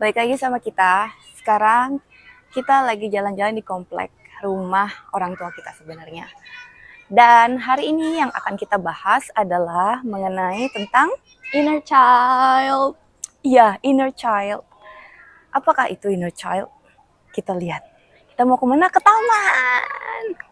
Balik lagi sama kita. Sekarang kita lagi jalan-jalan di komplek rumah orang tua kita sebenarnya. Dan hari ini yang akan kita bahas adalah mengenai tentang inner child. Iya, inner child. Apakah itu inner child? Kita lihat. Kita mau kemana? Ke taman.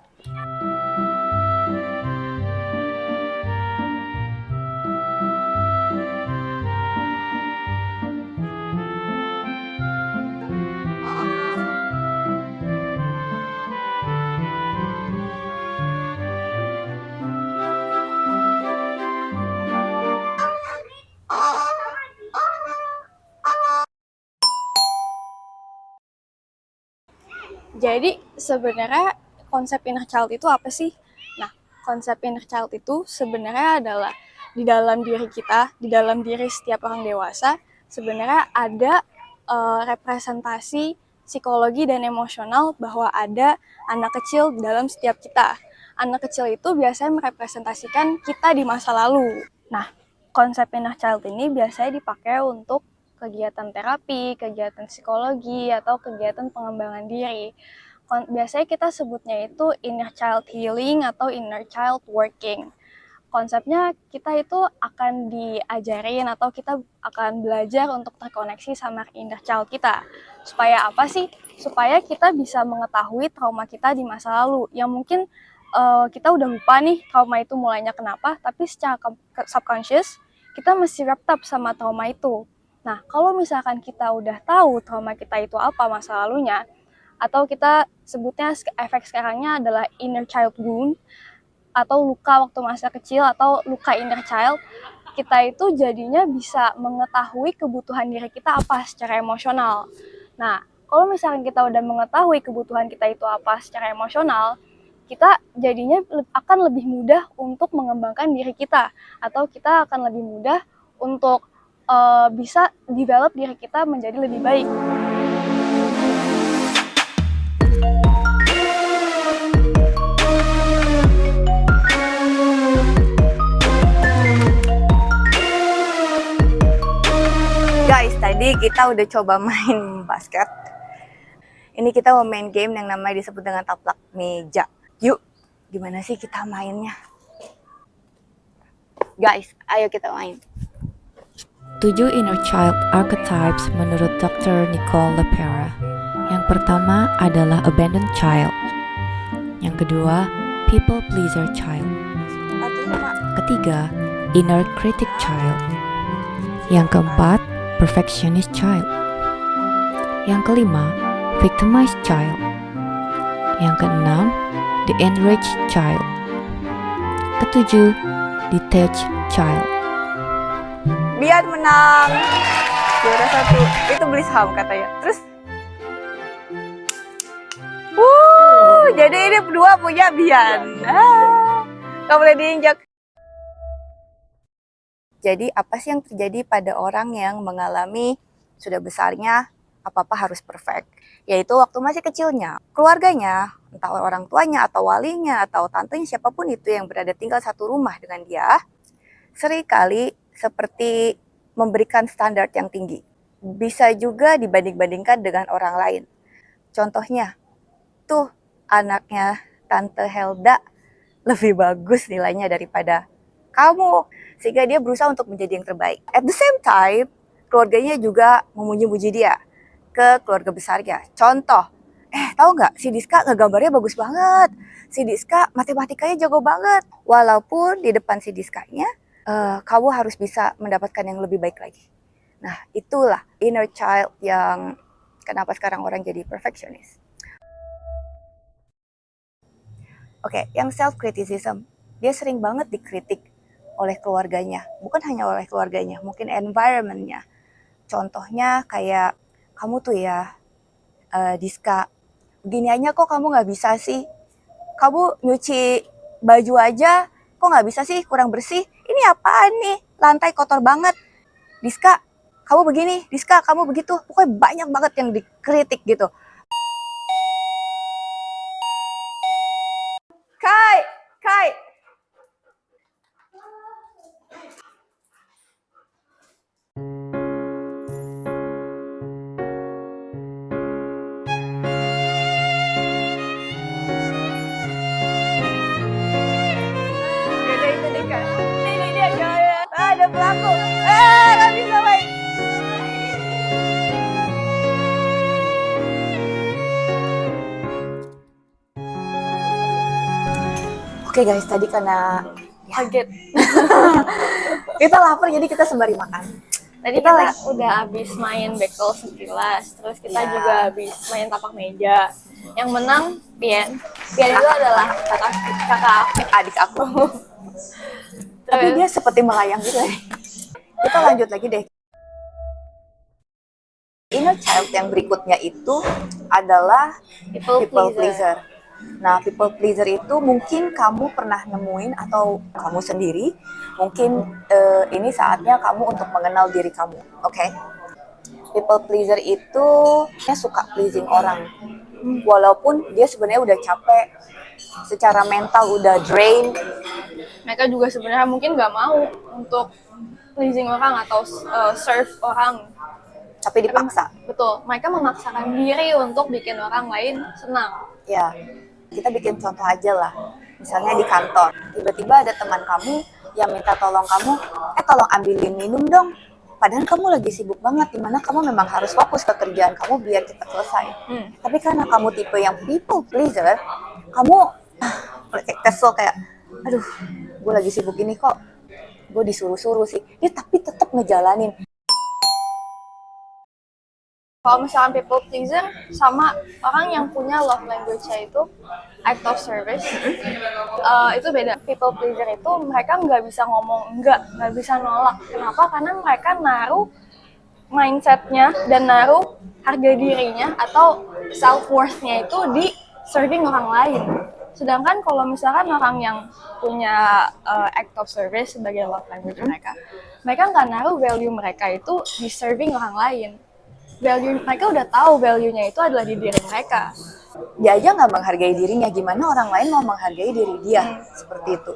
Jadi sebenarnya konsep inner child itu apa sih? Nah, konsep inner child itu sebenarnya adalah di dalam diri kita, di dalam diri setiap orang dewasa, sebenarnya ada representasi psikologi dan emosional bahwa ada anak kecil dalam setiap kita. Anak kecil itu biasanya merepresentasikan kita di masa lalu. Nah, konsep inner child ini biasanya dipakai untuk kegiatan terapi, kegiatan psikologi, atau kegiatan pengembangan diri. Biasanya kita sebutnya itu inner child healing atau inner child working. Konsepnya kita itu akan diajarin atau kita akan belajar untuk terkoneksi sama inner child kita. Supaya apa sih? Supaya kita bisa mengetahui trauma kita di masa lalu. Yang mungkin kita udah lupa nih trauma itu mulainya kenapa, tapi secara subconscious kita masih wrapped up sama trauma itu. Nah, kalau misalkan kita udah tahu trauma kita itu apa masa lalunya, atau kita sebutnya efek sekarangnya adalah inner child wound, atau luka waktu masa kecil, atau luka inner child, kita itu jadinya bisa mengetahui kebutuhan diri kita apa secara emosional. Nah, kalau misalkan kita udah mengetahui kebutuhan kita itu apa secara emosional, kita jadinya akan lebih mudah untuk mengembangkan diri kita, atau kita akan lebih mudah untuk bisa develop diri kita menjadi lebih baik. Guys, tadi kita udah coba main basket. Ini kita mau main game yang namanya disebut dengan taplak meja. Yuk, gimana sih kita mainnya? Guys, ayo kita main. 7 inner child archetypes menurut Dr. Nicole LePera. Yang pertama adalah abandoned child. Yang kedua, people pleaser child. Ketiga, inner critic child. Yang keempat, perfectionist child. Yang kelima, victimized child. Yang keenam, the enraged child. Ketujuh, detached child. Bian menang. Juara 1. Itu beli saham katanya. Terus jadi ini berdua punya Bian. Gak boleh diinjak. Jadi apa sih yang terjadi pada orang yang mengalami sudah besarnya apa-apa harus perfect? Yaitu waktu masih kecilnya, keluarganya, entah orang tuanya atau walinya atau tantenya siapapun itu yang berada tinggal satu rumah dengan dia, seringkali seperti memberikan standar yang tinggi. Bisa juga dibanding-bandingkan dengan orang lain. Contohnya, tuh anaknya Tante Helda lebih bagus nilainya daripada kamu. Sehingga dia berusaha untuk menjadi yang terbaik. At the same time, keluarganya juga memuji-muji dia ke keluarga besarnya. Contoh, tahu nggak si Diska ngegambarnya bagus banget. Si Diska matematikanya jago banget. Walaupun di depan si Diskanya, kamu harus bisa mendapatkan yang lebih baik lagi. Nah, itulah inner child yang kenapa sekarang orang jadi perfectionist. Oke, yang self-criticism. Dia sering banget dikritik oleh keluarganya. Bukan hanya oleh keluarganya, mungkin environment-nya. Contohnya kayak, kamu tuh ya, Diska, begini aja kok kamu nggak bisa sih? Kamu nyuci baju aja, kok nggak bisa sih, kurang bersih? Ini apaan nih? Lantai kotor banget. Diska, kamu begini. Diska, kamu begitu. Pokoknya banyak banget yang dikritik gitu. Kai, Kai. Oke guys, tadi karena Kaget. kita lapar jadi kita sembari makan. Tadi Kita kita lagi- udah habis main bekel sekilas, terus kita Ya. juga habis main tapak meja. Yang menang Pian. Pian itu adalah kakak aku. Adik aku. Tapi dia seperti melayang gitu ya. Kita lanjut lagi deh. Inner child yang berikutnya itu adalah people pleaser. Nah, people pleaser itu mungkin kamu pernah nemuin atau kamu sendiri. Mungkin ini saatnya kamu untuk mengenal diri kamu, oke? People pleaser itu dia suka pleasing orang. Walaupun dia sebenarnya udah capek, secara mental udah drain, Mereka juga sebenarnya mungkin nggak mau untuk pleasing orang atau serve orang. tapi dipaksa. Betul, mereka memaksakan diri untuk bikin orang lain senang. Ya, kita bikin contoh aja lah. Misalnya di kantor, tiba-tiba ada teman kamu yang minta tolong kamu, tolong ambilin minum dong. Padahal kamu lagi sibuk banget, dimana kamu memang harus fokus ke kerjaan kamu biar cepat selesai. Tapi karena kamu tipe yang people pleaser, kamu kayak kesel kayak, aduh, gue lagi sibuk ini kok, gue disuruh-suruh sih. Ya tapi tetap ngejalanin. Kalau misalkan people pleaser sama orang yang punya love language-nya itu act of service, itu beda. People pleaser itu mereka nggak bisa ngomong nggak bisa nolak. Kenapa? Karena mereka naruh mindset-nya dan naruh harga dirinya atau self-worth-nya itu di serving orang lain. Sedangkan kalau misalkan orang yang punya act of service sebagai love language mereka nggak naruh value mereka itu di serving orang lain. Value mereka udah tahu value-nya itu adalah di diri mereka. Dia aja nggak menghargai dirinya, gimana orang lain mau menghargai diri dia? Seperti itu.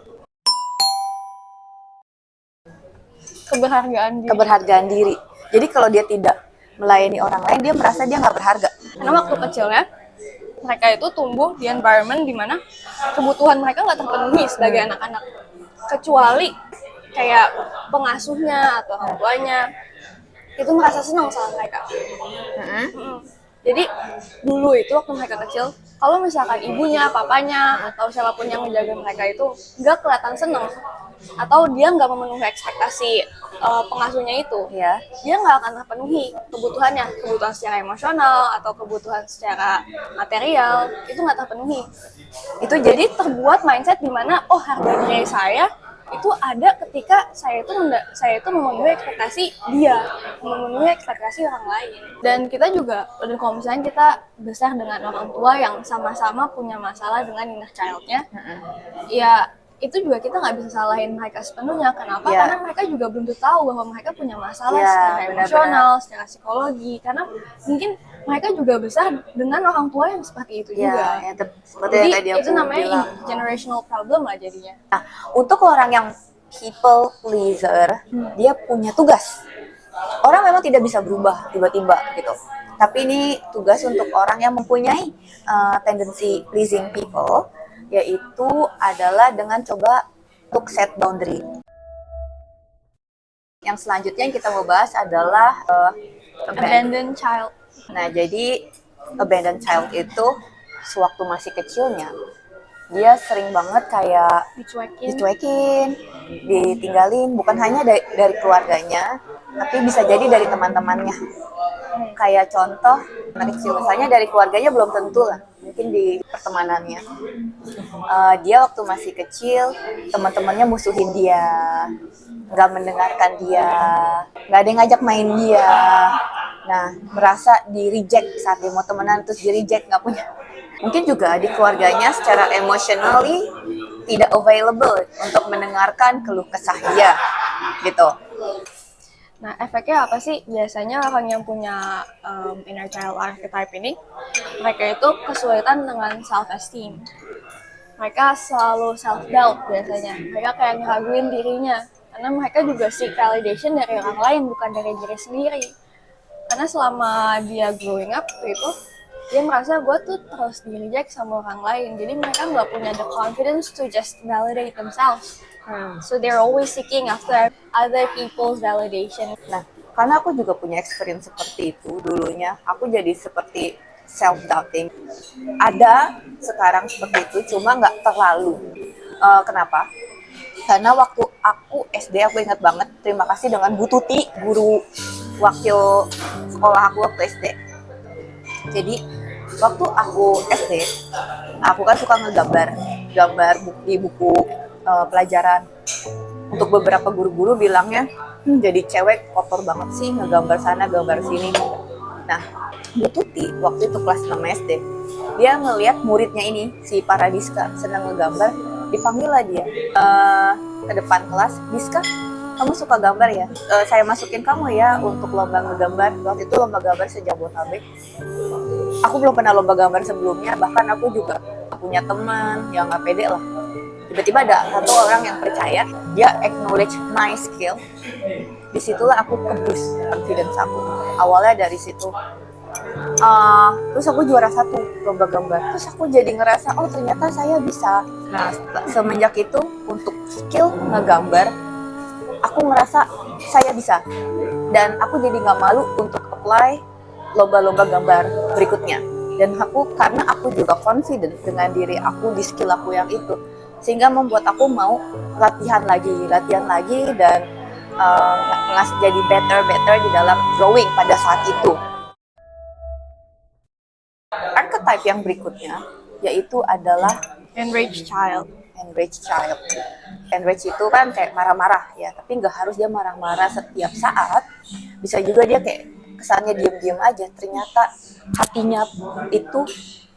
Keberhargaan diri. Jadi kalau dia tidak melayani orang lain, dia merasa dia nggak berharga. Karena waktu kecilnya mereka itu tumbuh di environment di mana kebutuhan mereka nggak terpenuhi sebagai anak-anak, kecuali kayak pengasuhnya atau orang tuanya itu merasa senang sama mereka. Jadi dulu itu waktu mereka kecil, kalau misalkan ibunya, papanya, atau siapapun yang menjaga mereka itu nggak kelihatan senang, atau dia nggak memenuhi ekspektasi pengasuhnya itu, Ya. dia nggak akan terpenuhi kebutuhan secara emosional atau kebutuhan secara material itu nggak terpenuhi. Itu jadi terbuat mindset di mana harga diri saya itu ada ketika saya itu memenuhi ekspektasi dia, memenuhi ekspektasi orang lain. Dan kita juga, dan kalau misalnya kita besar dengan orang tua yang sama-sama punya masalah dengan inner child-nya, ya itu juga kita nggak bisa salahin mereka sepenuhnya. Kenapa? Ya. Karena mereka juga belum tahu bahwa mereka punya masalah Ya, secara benar-benar. emosional, secara psikologi. Karena mungkin mereka juga besar dengan orang tua yang seperti itu juga. Ya, seperti Jadi yang tadi aku itu namanya bilang. generational problem lah jadinya. Nah, untuk orang yang people pleaser, dia punya tugas. Orang memang tidak bisa berubah tiba-tiba gitu. Tapi ini tugas untuk orang yang mempunyai tendensi pleasing people, yaitu adalah dengan coba untuk set boundary. Yang selanjutnya yang kita mau bahas adalah Abandoned child. Nah, jadi abandoned child itu sewaktu masih kecilnya, dia sering banget kayak dicuekin, ditinggalin, bukan hanya dari keluarganya, tapi bisa jadi dari teman-temannya. Kayak contoh, anak kecil misalnya dari keluarganya belum tentu lah, mungkin di pertemanannya. Dia waktu masih kecil, teman-temannya musuhin dia, nggak mendengarkan dia, nggak ada yang ngajak main dia. Nah, merasa di-reject saat dia mau temenan, terus di-reject, nggak punya. Mungkin juga di keluarganya secara emotionally tidak available untuk mendengarkan keluh kesah dia, gitu. Nah, efeknya apa sih? Biasanya orang yang punya inner child archetype ini, mereka itu kesulitan dengan self-esteem. Mereka selalu self-doubt biasanya. Mereka kayak ngeraguin dirinya. Karena mereka juga seek validation dari orang lain, bukan dari diri sendiri. Karena selama dia growing up itu, dia merasa gue tuh terus di-reject sama orang lain. Jadi mereka nggak punya the confidence to just validate themselves. So they're always seeking after other people's validation. Nah, karena aku juga punya experience seperti itu dulunya, aku jadi seperti self-doubting. Ada sekarang seperti itu, cuma nggak terlalu. Kenapa? Karena waktu aku SD, aku ingat banget, terima kasih dengan Bu Tuti, guru wakil sekolah aku waktu SD. Jadi waktu aku SD, aku kan suka gambar di buku pelajaran. Untuk beberapa guru-guru bilangnya, jadi cewek kotor banget sih, ngegambar sana, gambar sini. Nah, Bu Tuti waktu itu kelas 6 SD, dia ngelihat muridnya ini, si Paradiska, senang ngegambar, dipanggil lah dia ke depan kelas. Diska, kamu suka gambar ya? Saya masukin kamu ya untuk lomba ngegambar. Waktu itu lomba gambar se-Jabodetabek. Aku belum pernah lomba gambar sebelumnya, bahkan aku juga punya teman yang nggak pede lah. Tiba-tiba ada satu orang yang percaya, dia acknowledge my skill. Disitulah aku keboost confidence aku. Awalnya dari situ. Terus aku juara 1 lomba gambar. Terus aku jadi ngerasa, oh ternyata saya bisa. Nah, semenjak itu untuk skill ngegambar, aku ngerasa saya bisa. Dan aku jadi nggak malu untuk apply lomba-lomba gambar berikutnya. Dan karena aku juga confident dengan diri aku di skill aku yang itu, sehingga membuat aku mau latihan lagi dan jadi better di dalam drawing pada saat itu. Archetype yang berikutnya yaitu adalah Enraged child. Enraged itu kan kayak marah-marah ya, tapi nggak harus dia marah-marah setiap saat. Bisa juga dia kayak kesannya diam-diam aja, ternyata hatinya itu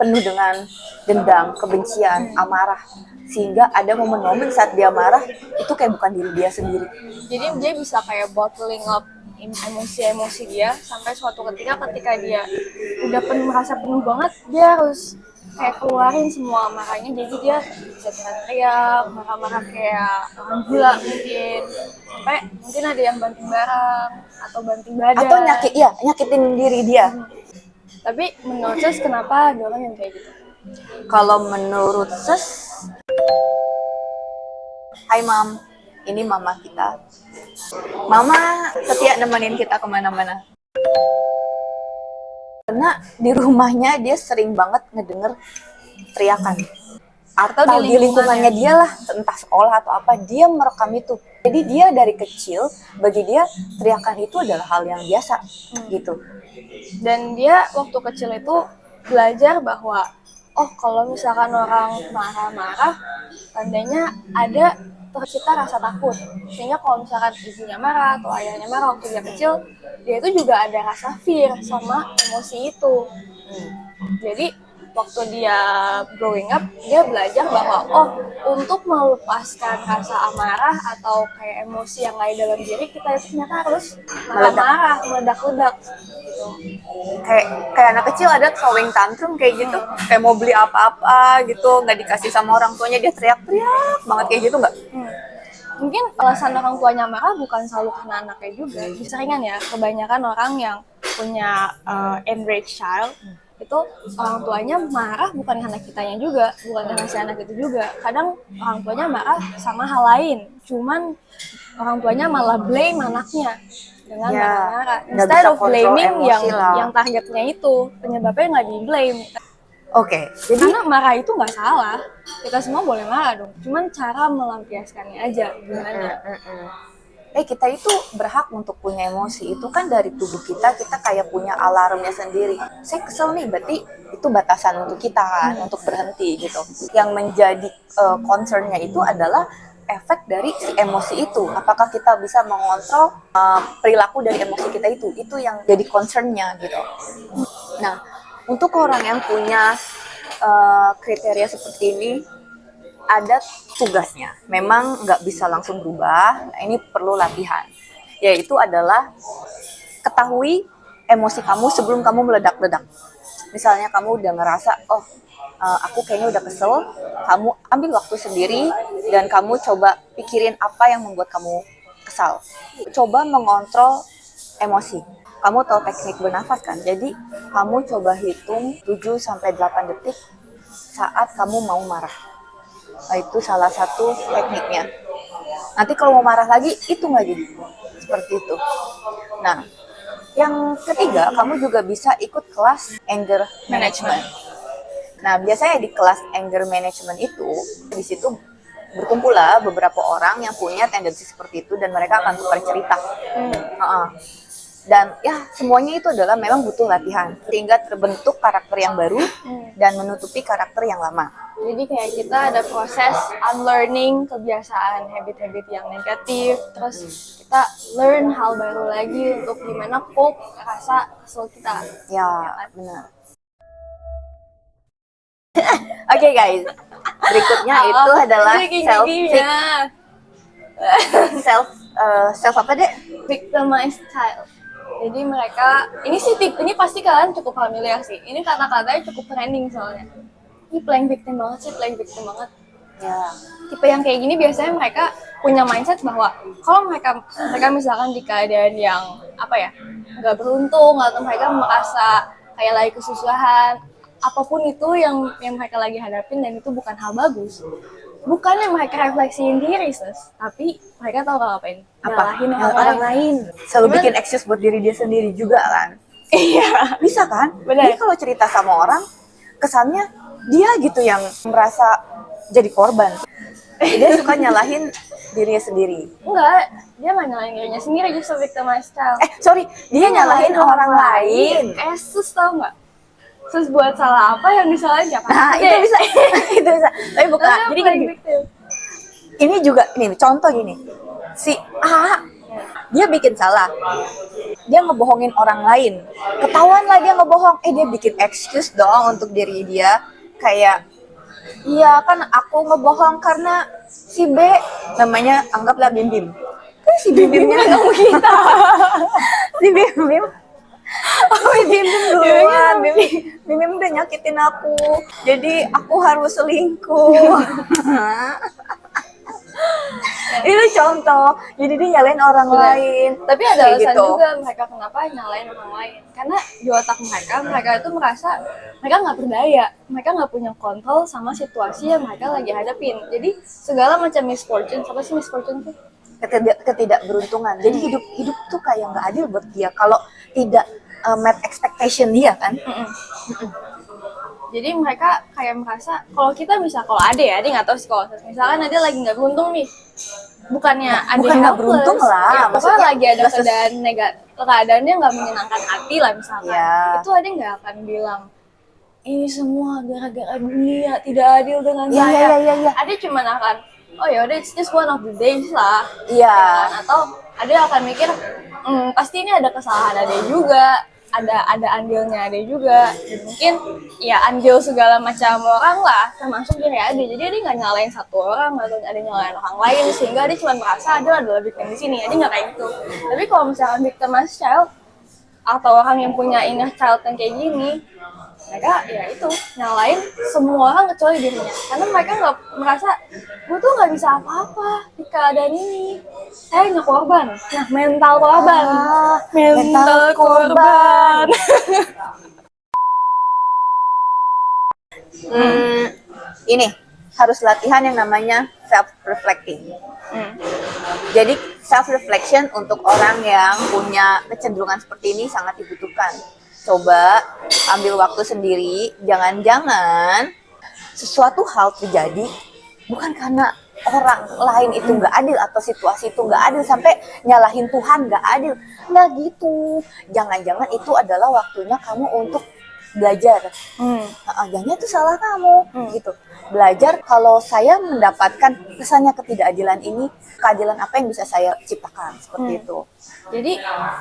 penuh dengan dendam, kebencian, amarah, sehingga ada momen-momen saat dia marah itu kayak bukan diri dia sendiri. Jadi dia bisa kayak bottling up emosi-emosi dia sampai suatu ketika dia udah merasa penuh banget, dia harus kayak keluarin semua amarahnya. Jadi dia bisa teriak, marah-marah kayak orang gila mungkin, sampai mungkin ada yang banting barang atau banting badan Atau nyakitin diri dia. Tapi menurut Ses, kenapa ada orang yang kayak gitu? Kalau menurut Ses, hai Mam, ini mama kita. Mama setia nemenin kita kemana-mana. Karena di rumahnya dia sering banget ngedenger teriakan. Atau di lingkungannya dia lah, entah sekolah atau apa, dia merekam itu. Jadi dia dari kecil, bagi dia teriakan itu adalah hal yang biasa gitu. Dan dia waktu kecil itu belajar bahwa, oh kalau misalkan orang marah-marah, tandanya ada tercipta rasa takut. Sehingga kalau misalkan ibunya marah atau ayahnya marah waktu dia kecil, dia itu juga ada rasa fear sama emosi itu. Jadi waktu dia growing up, dia belajar bahwa untuk melepaskan rasa amarah atau kayak emosi yang lain dalam diri, kita itu ternyata harus marah-marah, meledak-ledak gitu. Kayak anak kecil ada throwing tantrum kayak gitu, kayak mau beli apa-apa gitu, nggak dikasih sama orang tuanya, dia teriak-teriak banget kayak gitu nggak? Mungkin alasan orang tuanya marah bukan selalu karena anaknya juga. Seringan ya, kebanyakan orang yang punya enraged child, itu orang tuanya marah bukan karena kitanya juga, bukan karena si anak itu juga. Kadang orang tuanya marah sama hal lain, cuman orang tuanya malah blame anaknya dengan marah-marah. Instead of blaming yang targetnya itu, penyebabnya nggak di-blame. Oke, jadi Karena marah itu nggak salah, kita semua boleh marah dong, cuman cara melampiaskannya aja gimana. Kita itu berhak untuk punya emosi. Itu kan dari tubuh kita kayak punya alarmnya sendiri. Saya kesel nih, berarti itu batasan untuk kita kan, untuk berhenti gitu. Yang menjadi concernnya itu adalah efek dari si emosi itu. Apakah kita bisa mengontrol perilaku dari emosi kita itu yang jadi concernnya gitu. Nah, untuk orang yang punya kriteria seperti ini, ada tugasnya. Memang nggak bisa langsung berubah, ini perlu latihan. Yaitu adalah ketahui emosi kamu sebelum kamu meledak-ledak. Misalnya kamu udah ngerasa, aku kayaknya udah kesel, kamu ambil waktu sendiri dan kamu coba pikirin apa yang membuat kamu kesal. Coba mengontrol emosi. Kamu tahu teknik bernafas kan? Jadi kamu coba hitung 7-8 detik saat kamu mau marah. Nah, itu salah satu tekniknya. Nanti kalau mau marah lagi, hitung lagi. Seperti itu. Nah, yang ketiga, kamu juga bisa ikut kelas anger management. Nah, biasanya di kelas anger management itu, di situ berkumpullah beberapa orang yang punya tendensi seperti itu dan mereka akan tukar cerita. Heeh. Dan ya semuanya itu adalah memang butuh latihan sehingga terbentuk karakter yang baru dan menutupi karakter yang lama. Jadi kayak kita ada proses unlearning kebiasaan habit-habit yang negatif, terus kita learn hal baru lagi untuk gimana cope rasa kesel kita. Ya, benar. Oke guys, berikutnya itu adalah self apa deh? Victimized child. Jadi mereka, ini pasti kalian cukup familiar sih. Ini kata-katanya cukup trending soalnya. Ini playing victim banget sih, playing victim banget. Ya. Tipe yang kayak gini biasanya mereka punya mindset bahwa kalau mereka misalkan di keadaan yang nggak beruntung atau mereka merasa kayak lagi kesusahan, apapun itu yang mereka lagi hadapin dan itu bukan hal bagus. Bukannya mereka refleksiin diri, tapi mereka tahu ngapain? Nyalahin orang lain. Selalu bikin excuse buat diri dia sendiri juga kan? Iya. Bisa kan? Benar. Jadi kalau cerita sama orang, kesannya dia gitu yang merasa jadi korban. Dia suka nyalahin dirinya sendiri. Enggak, dia nggak nyalahin dirinya sendiri, justru victimized child. Sorry, dia nyalahin orang lain. Sus tau nggak? Sus buat salah apa yang disalahin siapa? Nah, itu bisa. Itu bisa. Tapi bukan. Jadi gini, ini juga nih contoh gini. Si A dia bikin salah. Dia ngebohongin orang lain. Ketahuan lah dia ngebohong. Dia bikin excuse dong untuk diri dia. Kayak, iya kan aku ngebohong karena si B namanya anggaplah Bim Bim. Kan si Bim Bimnya kamu kita. Si Bim Bim. Bim Bim duluan. Bim Bim udah nyakitin aku. Jadi aku harus selingkuh. Itu contoh. Jadi dia nyalain orang lain. Tapi ada alasan gitu juga mereka kenapa nyalain orang lain. Karena di otak mereka itu merasa mereka nggak berdaya. Mereka nggak punya kontrol sama situasi yang mereka lagi hadapin. Jadi segala macam misfortune, apa sih misfortune tuh? Ketidakberuntungan. Jadi hidup tuh kayak nggak adil buat dia kalau tidak met expectation dia kan. Jadi mereka kayak merasa kalau kita kalau ada ya, dia nggak tahu sih kalau misalkan ada lagi nggak beruntung nih, bukan nggak beruntung lah, ya, maksudnya lagi ada keadaan dia nggak menyenangkan hati lah misalkan, itu ada nggak akan bilang ini semua gara-gara dunia tidak adil dengan saya. Ada cuma akan oh ya udah it's just one of the days lah. Iya. Atau ada akan mikir pasti ini ada kesalahan ada juga, ada andilnya ada juga. Dan mungkin ya andil segala macam orang lah, termasuk diri ada. Jadi dia nggak nyalain satu orang atau ada nyalain orang lain sehingga dia cuma merasa ada adalah victim di sini. Dia nggak kayak gitu. Tapi kalau misalkan victimized child atau orang yang punya inner child yang kayak gini, mereka ya itu nyalain semua orang kecuali dirinya, karena mereka nggak merasa gue tuh nggak bisa apa-apa di keadaan ini, saya hanya korban. Nah, mental korban, mental korban. Ini harus latihan yang namanya self reflecting. Jadi self reflection untuk orang yang punya kecenderungan seperti ini sangat dibutuhkan. Coba ambil waktu sendiri, jangan-jangan sesuatu hal terjadi bukan karena orang lain itu nggak adil atau situasi itu nggak adil sampai nyalahin Tuhan nggak adil, nggak gitu. Jangan-jangan itu adalah waktunya kamu untuk belajar. Jangan itu salah kamu, gitu. Belajar kalau saya mendapatkan kesannya ketidakadilan ini, keadilan apa yang bisa saya ciptakan seperti itu. Jadi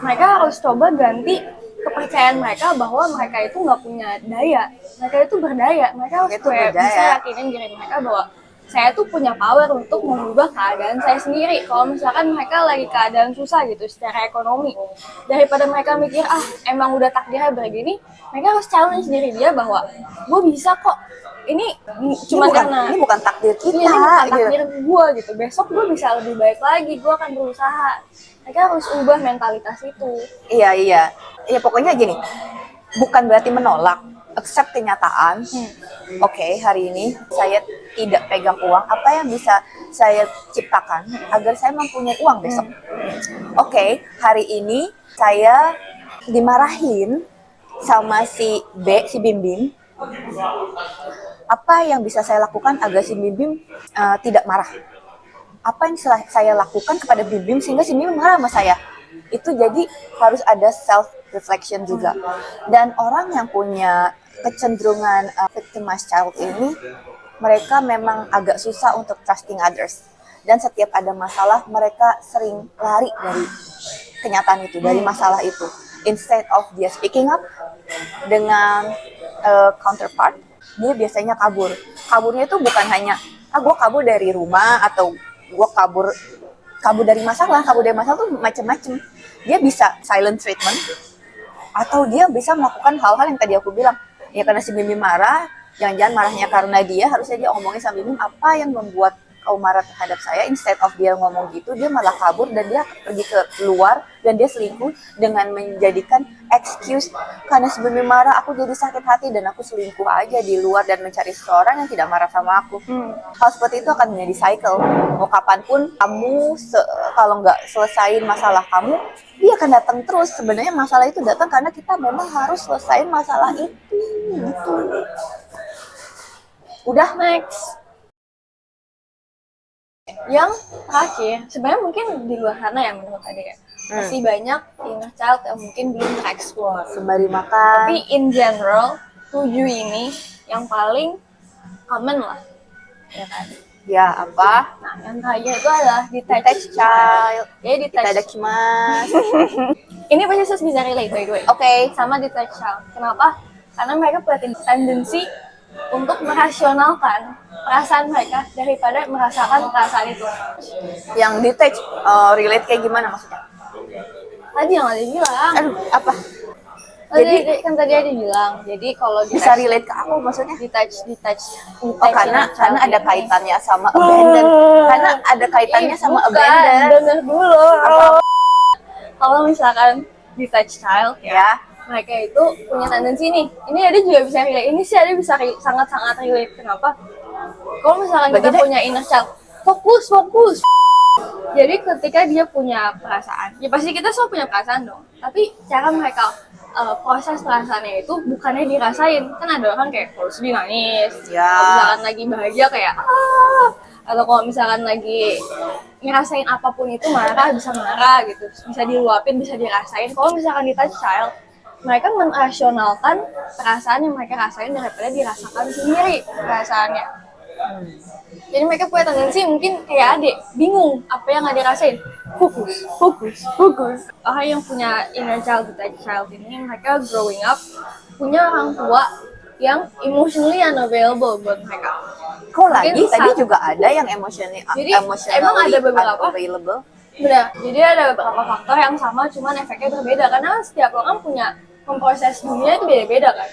mereka harus coba ganti kepercayaan mereka bahwa mereka itu nggak punya daya, mereka itu berdaya. Mereka harus bisa yakinin diri mereka bahwa saya tuh punya power untuk mengubah keadaan saya sendiri. Kalau misalkan mereka lagi keadaan susah gitu secara ekonomi, daripada mereka mikir emang udah takdirnya begini, mereka harus challenge diri dia bahwa gue bisa kok. Ini cuma karena ini bukan takdir kita, ini bukan takdir gue gitu. Besok gue bisa lebih baik lagi, gue akan berusaha. Mereka harus ubah mentalitas itu. Iya, pokoknya gini, bukan berarti menolak, accept kenyataan. Oke, hari ini saya tidak pegang uang, apa yang bisa saya ciptakan agar saya mempunyai uang besok? Oke, hari ini saya dimarahin sama si B, si Bim Bim. Apa yang bisa saya lakukan agar si Bim Bim tidak marah? Apa yang saya lakukan kepada Bim Bim sehingga si Bim Bim marah sama saya? Itu jadi harus ada self reflection juga. Dan orang yang punya kecenderungan victimized child ini, mereka memang agak susah untuk trusting others. Dan setiap ada masalah, mereka sering lari dari kenyataan itu, dari masalah itu. Instead of dia speaking up dengan counterpart, dia biasanya kabur. Kaburnya itu bukan hanya, gue kabur dari rumah, atau gue kabur dari masalah. Kabur dari masalah tuh macem-macem. Dia bisa silent treatment, atau dia bisa melakukan hal-hal yang tadi aku bilang. Ya karena si Bim Bim marah, jangan-jangan marahnya karena dia, harusnya dia ngomongin sama Bim Bim, apa yang membuat kau marah terhadap saya. Instead of dia ngomong gitu, dia malah kabur dan dia pergi ke luar dan dia selingkuh dengan menjadikan excuse, karena si Bim Bim marah aku jadi sakit hati dan aku selingkuh aja di luar dan mencari seseorang yang tidak marah sama aku. Hal seperti itu akan menjadi cycle. Mau kapanpun kamu kalau nggak selesaiin masalah kamu, dia akan datang terus. Sebenarnya masalah itu datang karena kita memang harus selesaiin masalah itu gitu. Udah, next. Yang terakhir, sebenarnya mungkin di luar sana ya menurut Ade ya, masih banyak inner child yang mungkin belum tereksplor. Sembari makan. Tapi in general, 7 ini yang paling common lah, ya kan? Ya, apa? Nah, yang terakhir itu adalah detached Child. Ya, detached. Ini pasti sus bisa relate by the way. Oke. Sama detached child. Kenapa? Karena mereka punya tendensi untuk merasionalkan perasaan mereka daripada merasakan perasaan itu. Yang detached relate kayak gimana maksudnya? Tadi yang ada bilang. Aduh, apa? Tadi ada bilang. Jadi kalau Bisa relate ke aku maksudnya? detached. Oh, karena ada kaitannya sama abandon. Karena ada kaitannya sama abandon. Dengar dulu. Kalau misalkan detached child Ya. mereka itu punya tendensi nih. Ini ada juga bisa relate. Ini sih ada bisa sangat-sangat relate. Kenapa? Kalau misalkan kita punya inner child, fokus. Jadi ketika dia punya perasaan, ya pasti kita semua punya perasaan dong. Tapi cara mereka proses perasaannya itu bukannya dirasain. Kan ada orang kayak kalau sedih nangis, Ya. kalau misalkan lagi bahagia kayak atau kalau misalkan lagi ngerasain apapun itu marah gitu, bisa diluapin, bisa dirasain. Kalau misalkan detached child, mereka merasionalkan perasaan yang mereka rasain daripada dirasakan sendiri perasaannya. Jadi mereka punya tendensi mungkin kayak adik, bingung apa yang nggak dirasain. Fokus. Orang yang punya inner child, detached child ini, mereka growing up punya orang tua yang emotionally unavailable buat mereka. Kok lagi? Mungkin Tadi juga ada yang emotionally emang ada beberapa unavailable. Benar. Jadi ada beberapa faktor yang sama, cuman efeknya berbeda karena setiap orang punya memproses dunia itu beda-beda kan.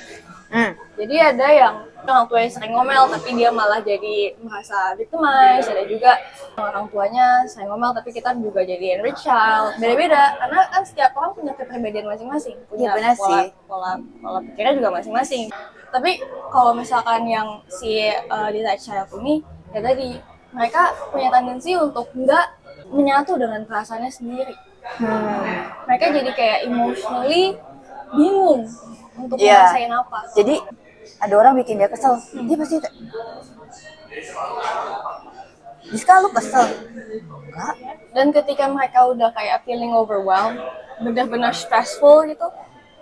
Jadi ada yang orang tuanya sering ngomel tapi dia malah jadi merasa victimized. Ada juga orang tuanya sering ngomel tapi kita juga jadi enriched child. Beda-beda karena kan setiap orang punya kepribadian masing-masing, punya benar sih. pola pikirnya juga masing-masing. Tapi kalau misalkan yang si detached child ini, ya tadi mereka punya tendensi untuk nggak menyatu dengan perasaannya sendiri. Mereka jadi kayak emotionally bingung untuk ngerasain apa. Jadi ada orang bikin dia kesel, dia pasti Diska lu kesel? Enggak. Dan ketika mereka udah kayak feeling overwhelmed, benar-benar stressful gitu,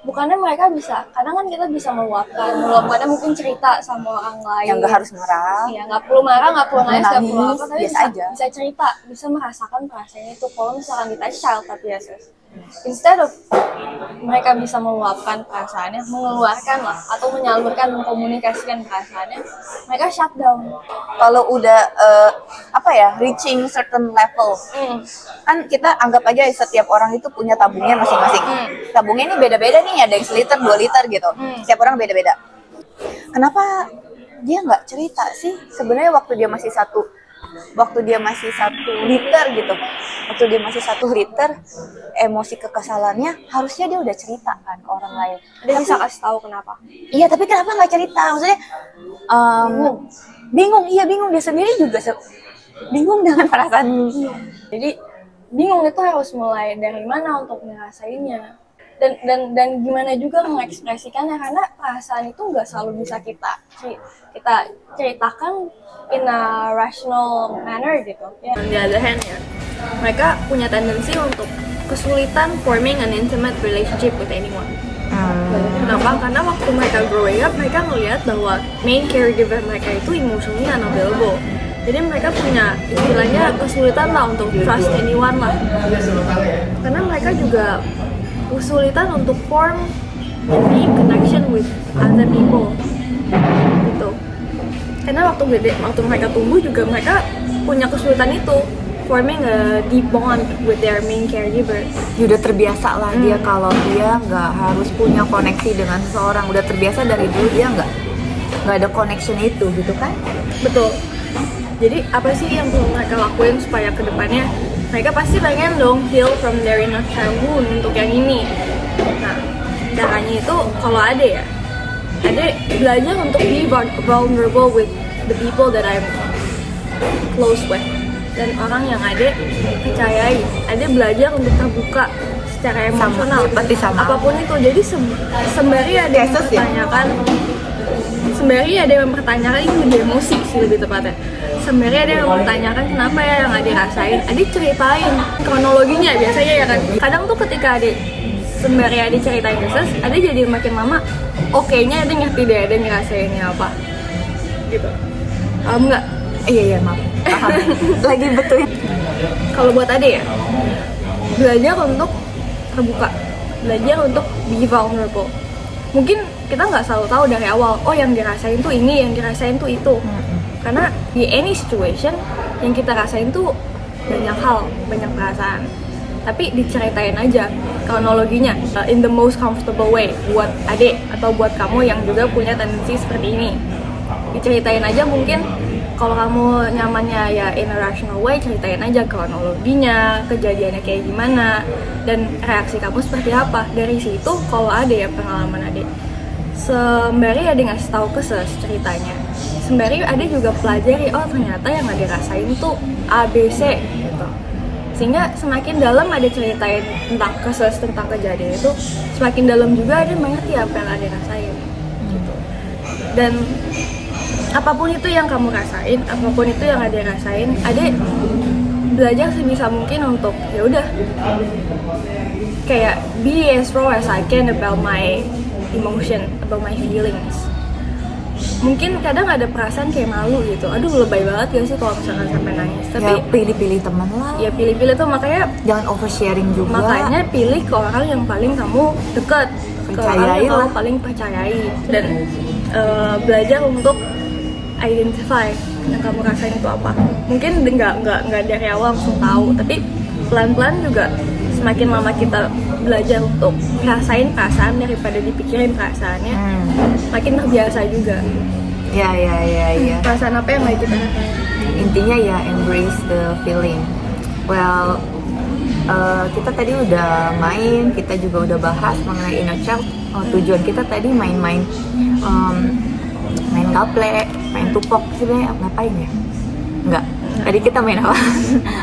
bukannya mereka bisa, kadang kan kita bisa meluapkannya mungkin cerita sama orang lain. Yang nggak harus marah. Iya, nggak perlu marah, nggak perlu nangis, nggak perlu apa, tapi biasa aja. bisa cerita, bisa merasakan perasaan itu. Kalau misalkan detached child tapi ya sis, instead of mereka bisa meluapkan perasaannya, mengeluarkan lah, atau menyalurkan, mengkomunikasikan perasaannya, mereka shut down. Kalau udah reaching certain level, kan kita anggap aja setiap orang itu punya tabungnya masing-masing. Tabungnya ini beda-beda nih, ada yang 1 liter, 2 liter gitu. Setiap orang beda-beda. Kenapa dia nggak cerita sih? Sebenarnya waktu dia masih 1 liter gitu, waktu dia masih 1 liter, emosi kekesalannya harusnya dia udah ceritakan ke orang lain. Dia bisa kasih tahu kenapa. Iya, tapi kenapa nggak cerita? Maksudnya bingung. Iya, bingung. Dia sendiri juga bingung dengan perasaan. Jadi bingung itu harus mulai dari mana untuk ngerasainnya. dan gimana juga mengekspresikannya, karena perasaan itu nggak selalu bisa kita ceritakan in a rational manner gitu ya. On the other hand ya, mereka punya tendensi untuk kesulitan forming an intimate relationship with anyone. Kenapa? Karena waktu mereka growing up, mereka ngelihat bahwa main caregiver mereka itu emotionally unavailable. Jadi mereka punya istilahnya kesulitan lah untuk trust anyone lah. Karena mereka juga kesulitan untuk form and deep connection with other people gitu. Karena waktu mereka tumbuh juga mereka punya kesulitan itu, forming a deep bond with their main caregiver. Ya udah terbiasa lah dia kalau dia nggak harus punya koneksi dengan seseorang, udah terbiasa dari dulu dia nggak ada connection itu gitu kan. Betul. Jadi apa sih yang perlu mereka lakuin supaya kedepannya mereka pasti pengen dong heal from their inner child wound untuk yang ini. Nah, caranya itu kalau ada belajar untuk be vulnerable with the people that I'm close with. Dan orang yang ada percayai, ada belajar untuk terbuka secara emosional, seperti sama apapun itu. Jadi sembari ada yang mempertanyakan, sembari ada yang mempertanyakan, ini lebih emosi sih lebih tepatnya. Sembari ada yang mempertanyakan kenapa ya yang Ade rasain, Ade ceritain kronologinya biasanya ya kan. Kadang tuh ketika sembari Ade ceritain keses, Ade jadi makin lama, okeynya Ade ngerti deh Ade ngerasainnya apa gitu. Paham nggak? Iya maaf. Paham. Lagi betul. Kalau buat Ade ya, belajar untuk terbuka, belajar untuk be vulnerable. Mungkin kita nggak selalu tahu dari awal, oh yang dirasain tuh ini, yang dirasain tuh itu. Karena di any situation yang kita rasain tuh banyak hal, banyak perasaan. Tapi diceritain aja kronologinya in the most comfortable way buat Ade atau buat kamu yang juga punya tendensi seperti ini. Diceritain aja, mungkin kalau kamu nyamannya ya in a rational way, ceritain aja kronologinya, kejadiannya kayak gimana, dan reaksi kamu seperti apa. Dari situ kalau ada ya pengalaman Ade, sembari Ade ngasih tahu ke ceritanya, sembari Ade juga pelajari, oh ternyata yang Ade rasain tuh ABC gitu. Sehingga semakin dalam Ade ceritain tentang tentang kejadian itu, semakin dalam juga Ade mengerti apa yang Ade rasain gitu. Dan apapun itu yang kamu rasain, apapun itu yang Ade rasain, Ade belajar sebisa mungkin untuk ya udah kayak be as raw as I can about my emotion, about my feelings. Mungkin kadang ada perasaan kayak malu gitu, aduh lebay banget gak sih kalau misalkan sampai nangis. Tapi ya pilih-pilih teman lah. Ya pilih-pilih tuh, makanya jangan oversharing juga. Makanya pilih ke orang yang paling kamu dekat, ke orang yang kamu paling percayai, dan belajar untuk identify yang kamu rasain itu apa. Mungkin nggak dari awal langsung tahu, tapi pelan-pelan juga semakin lama kita belajar untuk ngerasain perasaan daripada dipikirin perasaannya, makin terbiasa juga. Ya. Perasaan apa yang lagi kita rasain? Intinya ya embrace the feeling. Well, kita tadi udah main, kita juga udah bahas mengenai inner child. Tujuan kita tadi main gaple, main tupok, sebenarnya ngapain ya? Enggak. Tadi kita main apa?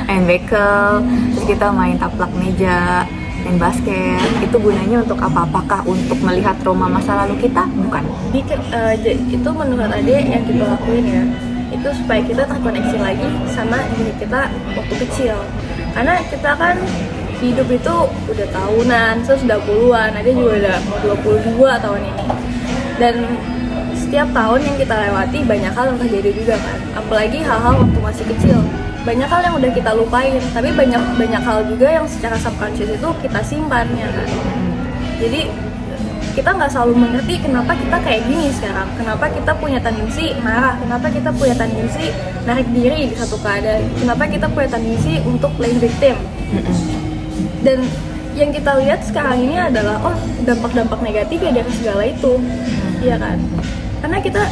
Main bekel, terus kita main taplak meja, main basket. Itu gunanya untuk apa? Apakah untuk melihat trauma masa lalu kita? Bukan. Itu menurut Ade yang kita lakuin ya, itu supaya kita terkoneksi lagi sama diri kita waktu kecil. Karena kita kan hidup itu udah tahunan, terus udah puluhan, Ade juga udah mau 22 tahun ini. Dan setiap tahun yang kita lewati banyak hal yang terjadi juga kan, apalagi hal-hal waktu masih kecil. Banyak hal yang udah kita lupain, tapi banyak hal juga yang secara subconscious itu kita simpan ya kan. Jadi kita nggak selalu mengerti kenapa kita kayak gini sekarang, kenapa kita punya tendensi marah, kenapa kita punya tendensi narik diri di satu keadaan, kenapa kita punya tendensi untuk playing victim. Dan yang kita lihat sekarang ini adalah dampak-dampak negatif ya dari segala itu, iya kan? Karena kita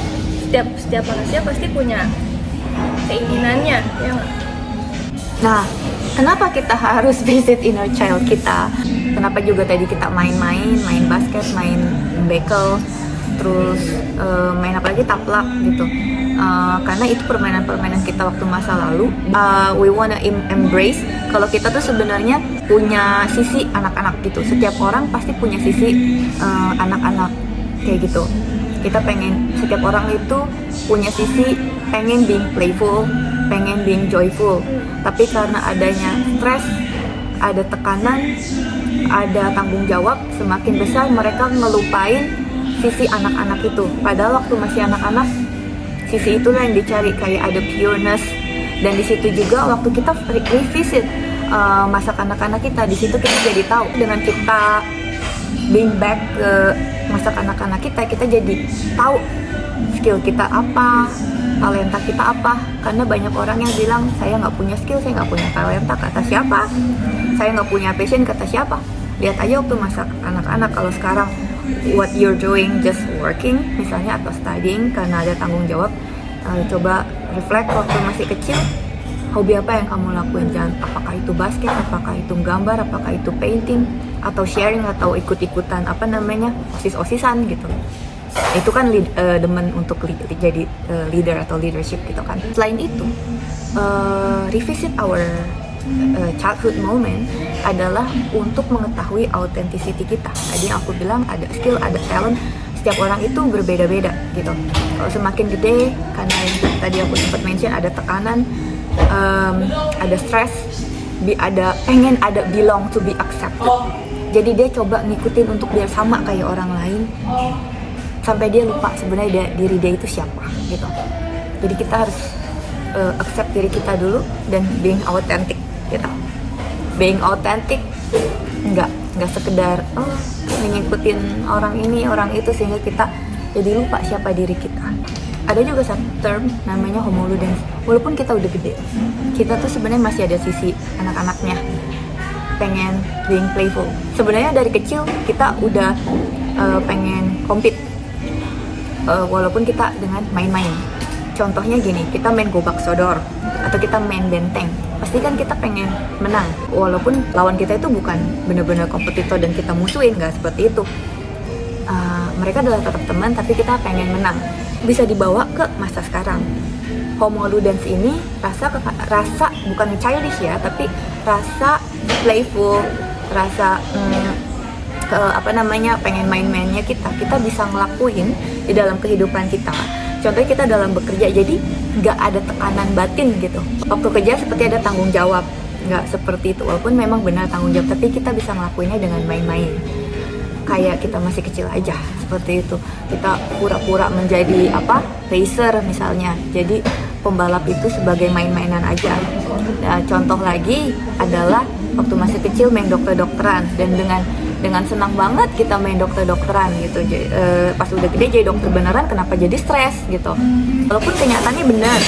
setiap manusia pasti punya keinginannya, ya nggak? Nah, kenapa kita harus visit inner child kita? Kenapa juga tadi kita main basket, main bekel? terus main apa lagi, taplak gitu. Karena itu permainan-permainan kita waktu masa lalu. We wanna embrace kalau kita tuh sebenarnya punya sisi anak-anak gitu. Setiap orang pasti punya sisi anak-anak kayak gitu. Kita pengen, setiap orang itu punya sisi pengen being playful, pengen being joyful. Tapi karena adanya stres, ada tekanan, ada tanggung jawab, semakin besar mereka ngelupain sisi anak-anak itu. Padahal waktu masih anak-anak, sisi itulah yang dicari, kayak ada pureness. Dan di situ juga waktu kita revisit masa kanak-kanak kita, di situ kita jadi tahu. Dengan kita being back ke masa kanak-kanak kita jadi tahu skill kita apa, talenta kita apa. Karena banyak orang yang bilang, saya nggak punya skill, saya nggak punya talenta, kata siapa? Saya nggak punya passion, kata siapa? Lihat aja waktu masa anak-anak. Kalau sekarang what you're doing, just working misalnya, atau studying karena ada tanggung jawab, coba reflect waktu masih kecil, hobi apa yang kamu lakuin. Jangan, apakah itu basket, apakah itu gambar, apakah itu painting, atau sharing, atau ikut-ikutan apa namanya, osis-osisan gitu. Itu kan demen untuk jadi leader atau leadership gitu kan. Selain itu, revisit our childhood moment adalah untuk mengetahui authenticity kita. Tadi aku bilang ada skill, ada talent, setiap orang itu berbeda-beda gitu. Kalau semakin gede, karena yang tadi aku sempat mention, ada tekanan, ada stress, pengen ada belong, to be accepted. Jadi dia coba ngikutin untuk biar sama kayak orang lain, sampai dia lupa sebenarnya diri dia itu siapa gitu. Jadi kita harus accept diri kita dulu dan being authentic gitu. Being authentic nggak sekedar ngikutin orang ini orang itu sehingga kita jadi lupa siapa diri kita. Ada juga satu term namanya homoludens. Walaupun kita udah gede, kita tuh sebenarnya masih ada sisi anak-anaknya, pengen being playful. Sebenarnya dari kecil kita udah pengen compete, walaupun kita dengan main-main. Contohnya gini, kita main gobak sodor atau kita main benteng, pasti kan kita pengen menang, walaupun lawan kita itu bukan benar-benar kompetitor dan kita musuhin, nggak seperti itu. Mereka adalah tetap teman, tapi kita pengen menang. Bisa dibawa ke masa sekarang. Homoludens ini rasa bukan childish ya, tapi rasa playful, rasa pengen main-mainnya kita bisa ngelakuin di dalam kehidupan kita. Contohnya kita dalam bekerja, jadi nggak ada tekanan batin gitu. Waktu kerja seperti ada tanggung jawab, nggak seperti itu. Walaupun memang benar tanggung jawab, tapi kita bisa ngelakuinnya dengan main-main. Kayak kita masih kecil aja, seperti itu. Kita pura-pura menjadi racer misalnya. Jadi pembalap itu sebagai main-mainan aja. Nah, contoh lagi adalah waktu masih kecil main dokter-dokteran, dan dengan senang banget kita main dokter-dokteran gitu. Pas udah gede jadi dokter beneran, kenapa jadi stres gitu. Walaupun kenyataannya benar,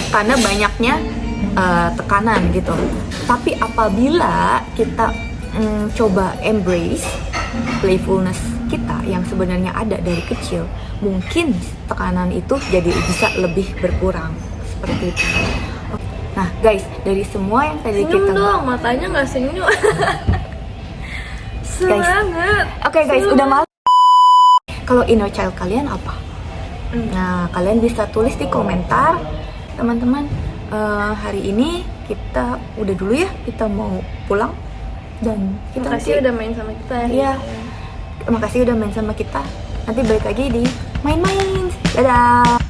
karena banyaknya tekanan gitu. Tapi apabila kita coba embrace playfulness kita yang sebenarnya ada dari kecil, mungkin tekanan itu jadi bisa lebih berkurang, seperti itu. Nah guys, dari semua yang tadi senyum kita dong, matanya nggak senyum. Semangat. Oke guys, udah malam. Kalau inner child kalian apa? Nah, kalian bisa tulis di komentar, teman-teman. Hari ini kita udah dulu ya, kita mau pulang. Dan kita Makasih udah main sama kita. Iya. Makasih udah main sama kita. Nanti balik lagi di main-main. Dadah.